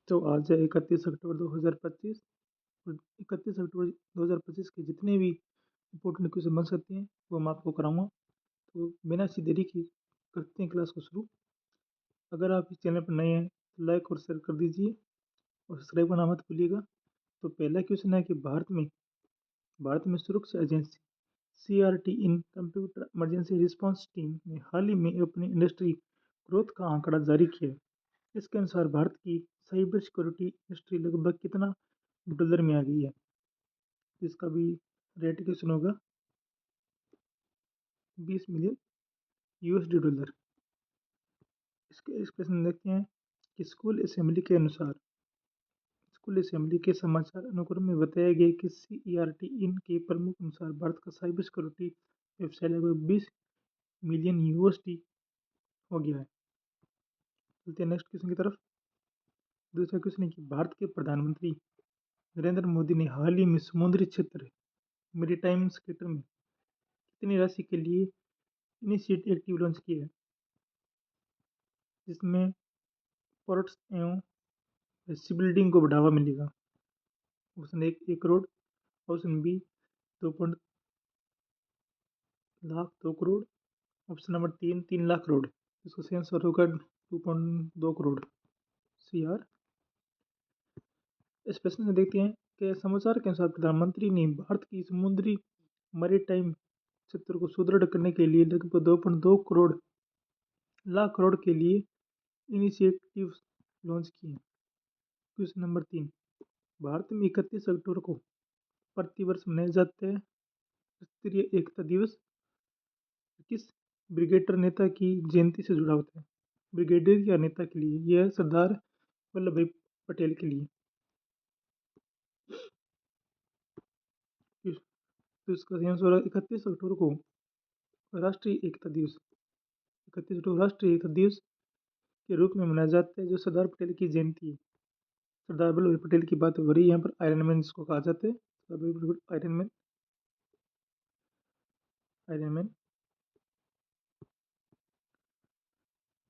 तो आज है 31 अक्टूबर 2025 और 31 अक्टूबर 2025 के जितने भी इम्पोर्टेंट क्वेश्चन बन सकते हैं वो मैं आपको कराऊंगा। तो बिना किसी देरी की करते हैं क्लास को शुरू। अगर आप इस चैनल पर नए हैं तो लाइक और शेयर कर दीजिए और सब्सक्राइब करना मत भूलिएगा। तो पहला क्वेश्चन है कि भारत में सुरक्षा एजेंसी CRT इन कंप्यूटर इमरजेंसी रिस्पांस टीम ने हाल ही में अपनी इंडस्ट्री ग्रोथ का आंकड़ा जारी किया है। इसके अनुसार भारत की साइबर सिक्योरिटी इंडस्ट्री लगभग कितना डॉलर में आ गई है। इसका भी रेट क्वेश्चन होगा 20 मिलियन USD डॉलर। इसके इस प्रश्न देखते हैं कि स्कूल असेंबली के समाचार अनुक्रम में बताया गया कि CERT इन के प्रमुख अनुसार भारत का साइबर सिक्योरिटी व्यवसाय लगभग 20 मिलियन USD हो गया है। चलते हैं नेक्स्ट क्वेश्चन की तरफ। दूसरा क्वेश्चन है कि भारत के प्रधानमंत्री नरेंद्र मोदी ने हाल ही में समुद्री क्षेत्र मेरीटाइम सेक्टर में कितनी राशि के लिए इनिशिएटिव लॉन्च किया है, जिसमें पोर्ट्स एवं शिप बिल्डिंग को बढ़ावा मिलेगा। Option 1 crore, option B 2.2 crore, option number 3 3 lakh crore. इसका सही आंसर होगा 2.2 करोड़ CR। इस प्रश्न में देखते हैं कि समाचार के अनुसार प्रधानमंत्री ने भारत की समुद्री मैरीटाइम क्षेत्र को सुदृढ़ करने के लिए लगभग 2.2 लाख करोड़ के लिए इनिशिएटिव लॉन्च किए। क्वेश्चन नंबर 3, भारत में 31 अक्टूबर को प्रतिवर्ष मनाया जाता है राष्ट्रीय एकता दिवस किस ब्रिगेडियर नेता की जयंती से जुड़ा होता है। ब्रिगेडियर या नेता के लिए यह सरदार वल्लभ भाई पटेल के लिए। तो इसका सही आंसर 31 अक्टूबर को राष्ट्रीय एकता दिवस 31 अक्टूबर राष्ट्रीय एकता दिवस के रूप में मनाया जाता है, जो सरदार पटेल की जयंती है। सरदार वल्लभ भाई पटेल की बात हो रही है यहाँ पर। आयरन मैन जिसको कहा जाता है, आयरन मैन।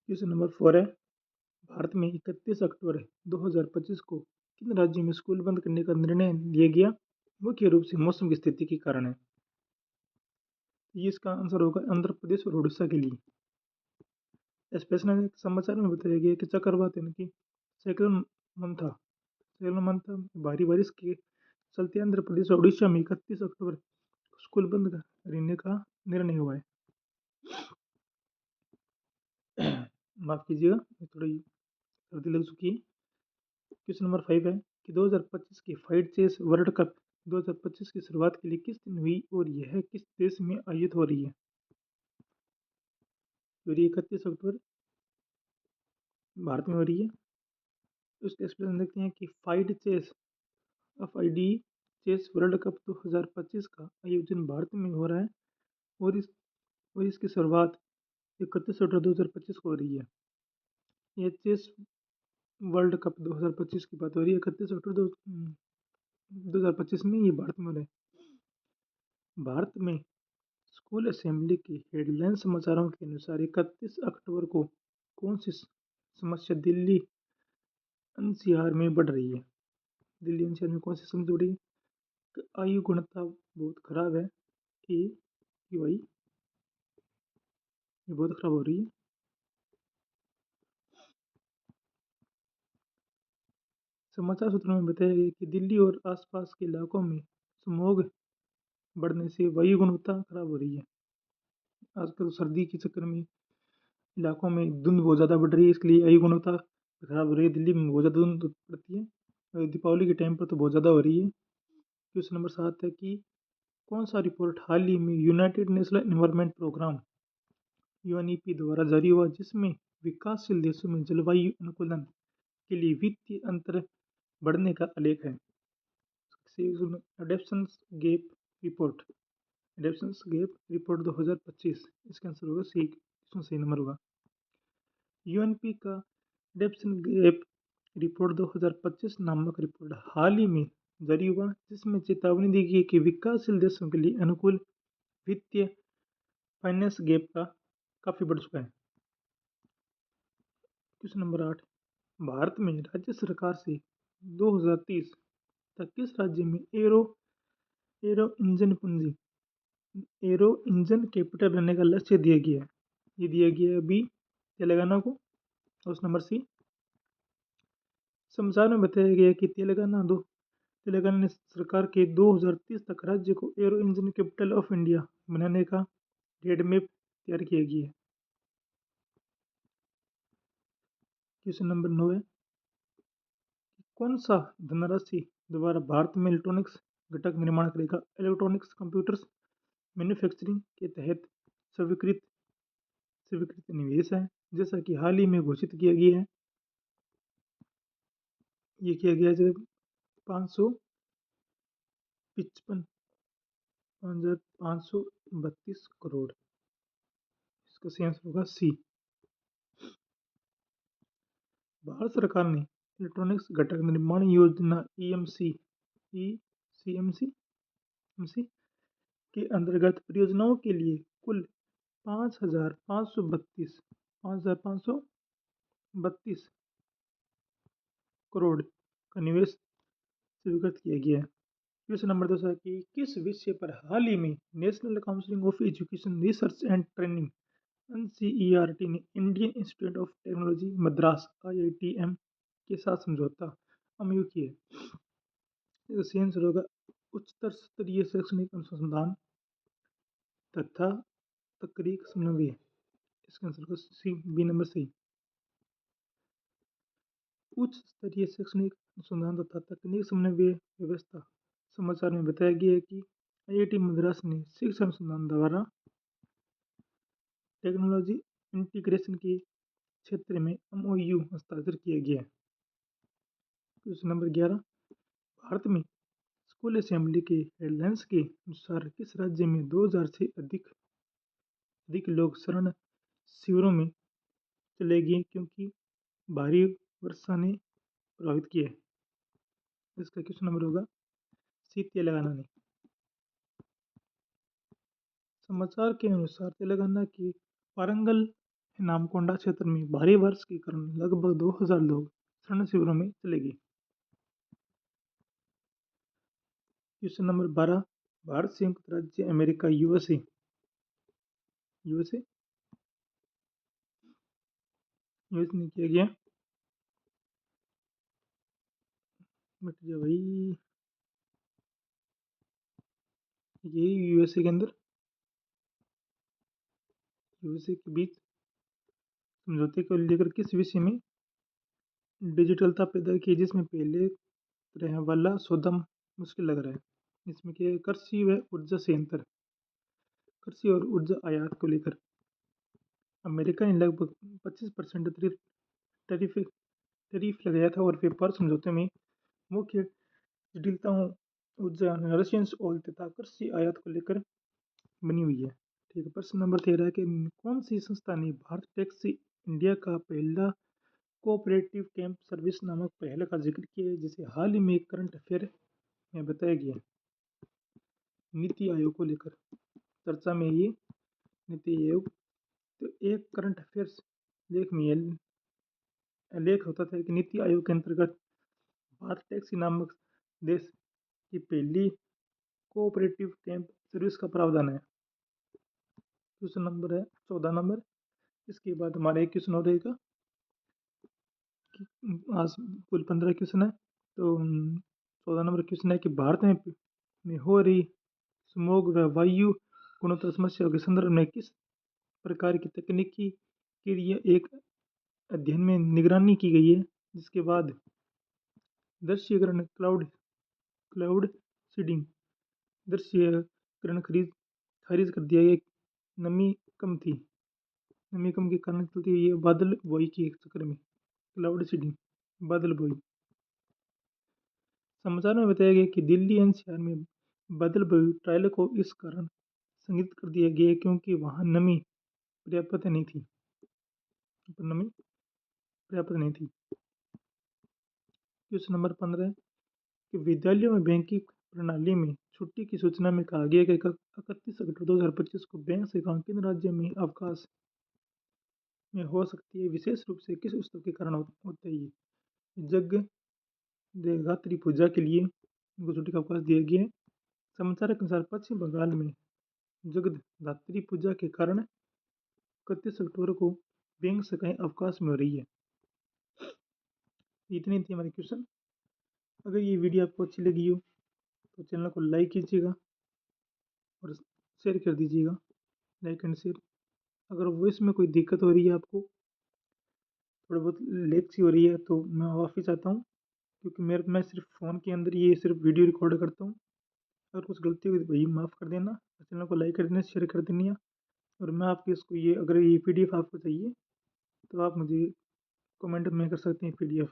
क्वेश्चन नंबर 4 है, भारत में 31 अक्टूबर 2025 को किन राज्यों में स्कूल बंद करने का निर्णय लिया गया, मुख्य रूप से मौसम की स्थिति के कारण है। ये इसका आंसर होगा आंध्र प्रदेश और उड़ीसा के लिए। स्पेशल समाचार में बताया गया कि चक्रवात यानी कि साइक्लोन मंथा भारी बारिश के चलते आंध्र प्रदेश और उड़ीसा में 31 अक्टूबर स्कूल बंद करने का निर्णय हुआ है। माफ कीजिएगा, थोड़ी सर्दी लग चुकी है। क्वेश्चन नंबर 5 है कि 2025 की फाइड चेस वर्ल्ड कप 2025 की शुरुआत के लिए किस दिन हुई और यह किस देश में आयोजित हो रही है। तो ये 31 अक्टूबर भारत में हो रही है। उसके एक्सप्लेन देखते हैं कि FIDE चेस वर्ल्ड कप 2025 का आयोजन भारत में हो रहा है और इसकी शुरुआत 31 अक्टूबर 2025 को हो रही है। यह चेस वर्ल्ड कप 2025 की बात हो रही है। 31 अक्टूबर 2025 में ये भारत में हो रहा है। भारत में स्कूल असेंबली की हेडलाइन समाचारों के अनुसार 31 अक्टूबर को कौन सी समस्या दिल्ली NCR में बढ़ रही है। दिल्ली NCR में कौन सी समस्या बढ़ रही है। आयु गुणवत्ता बहुत खराब है। AQI ये बहुत खराब हो रही है। समाचार सूत्रों में बताया गया कि दिल्ली और आसपास के इलाकों में स्मॉग बढ़ने से वायु गुणवत्ता खराब हो रही है। आजकल सर्दी के चक्कर में इलाकों में धुंध बहुत ज़्यादा बढ़ रही है, इसके लिए वायु गुणवत्ता खराब हो रही है। दिल्ली में बहुत ज़्यादा धुंध पड़ती है और दीपावली के टाइम पर तो बहुत ज़्यादा हो रही है। क्वेश्चन नंबर 7 है कि कौन सा रिपोर्ट हाल ही में United National Environment Programme UNEP द्वारा जारी हुआ, जिसमें विकासशील देशों में जलवायु अनुकूलन के लिए वित्तीय अंतर बढ़ने का आलेख है। एडेप्शंस गैप रिपोर्ट एडेप्शंस गैप रिपोर्ट 2025। इसका आंसर होगा सी, इसमें सही नंबर होगा। UNP का एडेप्शन गैप रिपोर्ट 2025 नामक रिपोर्ट हाल ही में जारी हुआ, जिसमें चेतावनी दी गई कि विकासशील देशों के लिए अनुकूल वित्तीय फाइनेंस गैप का काफ़ी बढ़ चुका है। क्वेश्चन नंबर 8, भारत में राज्य सरकार से 2030 तक किस राज्य में एरो इंजन पूंजी एरो इंजन कैपिटल बनने का लक्ष्य दिया गया है? ये दिया गया है बी तेलंगाना को। और उस नंबर सी समाचार में बताया गया है कि तेलंगाना ने सरकार के 2030 तक राज्य को arrow engine capital of India बनाने का रेड मैप तैयार किया गया है। क्वेश्चन नंबर 9 है, कौन सा धनराशि द्वारा भारत में इलेक्ट्रॉनिक्स घटक निर्माण करेगा? इलेक्ट्रॉनिक्स कंप्यूटर्स मैन्युफैक्चरिंग के तहत स्वीकृत स्वीकृत निवेश है, जैसा कि हाल ही में घोषित किया गया है। ये किया गया है जब 532 इसका सही आंसर होगा सी। भारत सरकार ने इलेक्ट्रॉनिक्स घटक निर्माण योजना ईसीएमसी के अंतर्गत परियोजनाओं के लिए कुल 5,532 करोड़ का निवेश स्वीकृत किया गया है। क्वेश्चन नंबर 2 है कि किस विषय पर हाल ही में National Council of Education Research and Training NCERT ने Indian Institute of Technology Madras IITM के साथ समझौता एमओयू किया है? इसका सही आंसर होगा उच्चतर स्तरीय शैक्षणिक अनुसंधान तथा तकनीक समन्वय। इसका आंसर होगा सी बी नंबर सी। उच्च स्तरीय शैक्षणिक अनुसंधान तथा तकनीक समन्वय व्यवस्था समाचार में बताया गया है कि आईआईटी मद्रास ने शिक्षा अनुसंधान द्वारा टेक्नोलॉजी इंटीग्रेशन के क्षेत्र में एमओयू हस्ताक्षर किया गया है। क्वेश्चन नंबर 11, भारत में स्कूल असेंबली के हेडलाइंस के अनुसार किस राज्य में 2000 से अधिक लोग शरण शिविरों में चले गए क्योंकि भारी वर्षा ने प्रभावित किया है? इसका क्वेश्चन नंबर होगा सी तेलंगाना ने। समाचार के अनुसार तेलंगाना के वारंगल नामकोंडा क्षेत्र में भारी बारिश के कारण लगभग 2000 लोग शरण शिविरों में चले गए। क्वेश्चन नंबर 12, भारत संयुक्त राज्य अमेरिका यूएसए यूएसए यूएस ने किया गया बट जो भाई ये यूएसए के अंदर यूएसए के बीच समझौते को लेकर किस विषय में डिजिटलता पैदा की, जिसमें पहले तरह वाला सौदा मुश्किल लग रहा है? इसमें क्या है, कृषि व ऊर्जा संयंत्र कृषि और ऊर्जा आयात को लेकर अमेरिका ने लगभग 25% टैरिफ टैरिफ लगाया था और व्यापार समझौते में मुख्य जटिलताओं ऊर्जा रशियन ऑयल तथा कृषि आयात को लेकर बनी हुई है। ठीक है, प्रश्न नंबर 13 है कि कौन सी संस्था ने भारत टैक्सी इंडिया का पहला कोऑपरेटिव कैंप सर्विस नामक पहल का जिक्र किया है, जिसे हाल ही में करंट अफेयर में बताया गया है? नीति आयोग को लेकर चर्चा में ये नीति आयोग, तो एक करंट अफेयर्स लेख में लेख होता था कि नीति आयोग के अंतर्गत भारत टैक्सी नामक देश की पहली कोऑपरेटिव कैंप सर्विस का प्रावधान है। क्वेश्चन नंबर है 14 नंबर। इसके बाद हमारा एक क्वेश्चन और रहेगा कि आज कुल 15 क्वेश्चन है, तो 14 नंबर क्वेश्चन है कि भारत में हो रही स्मोग व वायु गुणवत्ता समस्याओं के संदर्भ में किस प्रकार की तकनीकी के लिए एक अध्ययन में निगरानी की गई है, जिसके बाद दृश्यकरण क्लाउड सीडिंग दृश्यकरण खारिज कर दिया गया। नमी कम थी नमी कम के कारण चलती हुई है बादल बोई के चक्कर में क्लाउड सीडिंग बादल बोई। समाचार में बताया गया कि दिल्ली एनसीआर में बादल बोई ट्रायल को इस कारण स्थगित कर दिया गया क्योंकि वहां नमी पर्याप्त नहीं थी नमी पर्याप्त नहीं थी। क्वेश्चन नंबर 15 है कि विद्यालयों में बैंकिंग प्रणाली में छुट्टी की सूचना में कहा गया कि 31 अक्टूबर 2025 को बैंक सेवाएं किन राज्य में अवकाश में हो सकती है, विशेष रूप से किस उत्सव के कारण होता है ये? यज्ञ देवरात्रि पूजा के लिए उनको छुट्टी का अवकाश दिया गया है। समाचार के अनुसार पश्चिम बंगाल में जगद्धात्री पूजा के कारण 31 अक्टूबर को बैंक शाखाएं अवकाश में हो रही है। इतनी थी हमारी क्वेश्चन। अगर ये वीडियो आपको अच्छी लगी हो तो चैनल को लाइक कीजिएगा और शेयर कर दीजिएगा, लाइक एंड शेयर। अगर वॉइस में कोई दिक्कत हो रही है, आपको थोड़ा बहुत लेट सी हो रही है, तो मैं माफ़ी चाहता हूँ, क्योंकि मैं सिर्फ फ़ोन के अंदर ये सिर्फ वीडियो रिकॉर्ड करता हूँ। अगर कुछ गलती हुई तो भाई माफ़ कर देना, चैनल को लाइक कर देना, शेयर कर देनी है। और मैं आपके इसको ये अगर ये PDF आपको चाहिए तो आप मुझे कमेंट में कर सकते हैं PDF,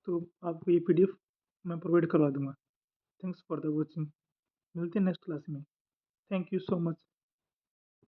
तो आपको ये PDF मैं प्रोवाइड करवा दूँगा। Thanks for the watching. मिलते हैं नेक्स्ट क्लास में। Thank you so much.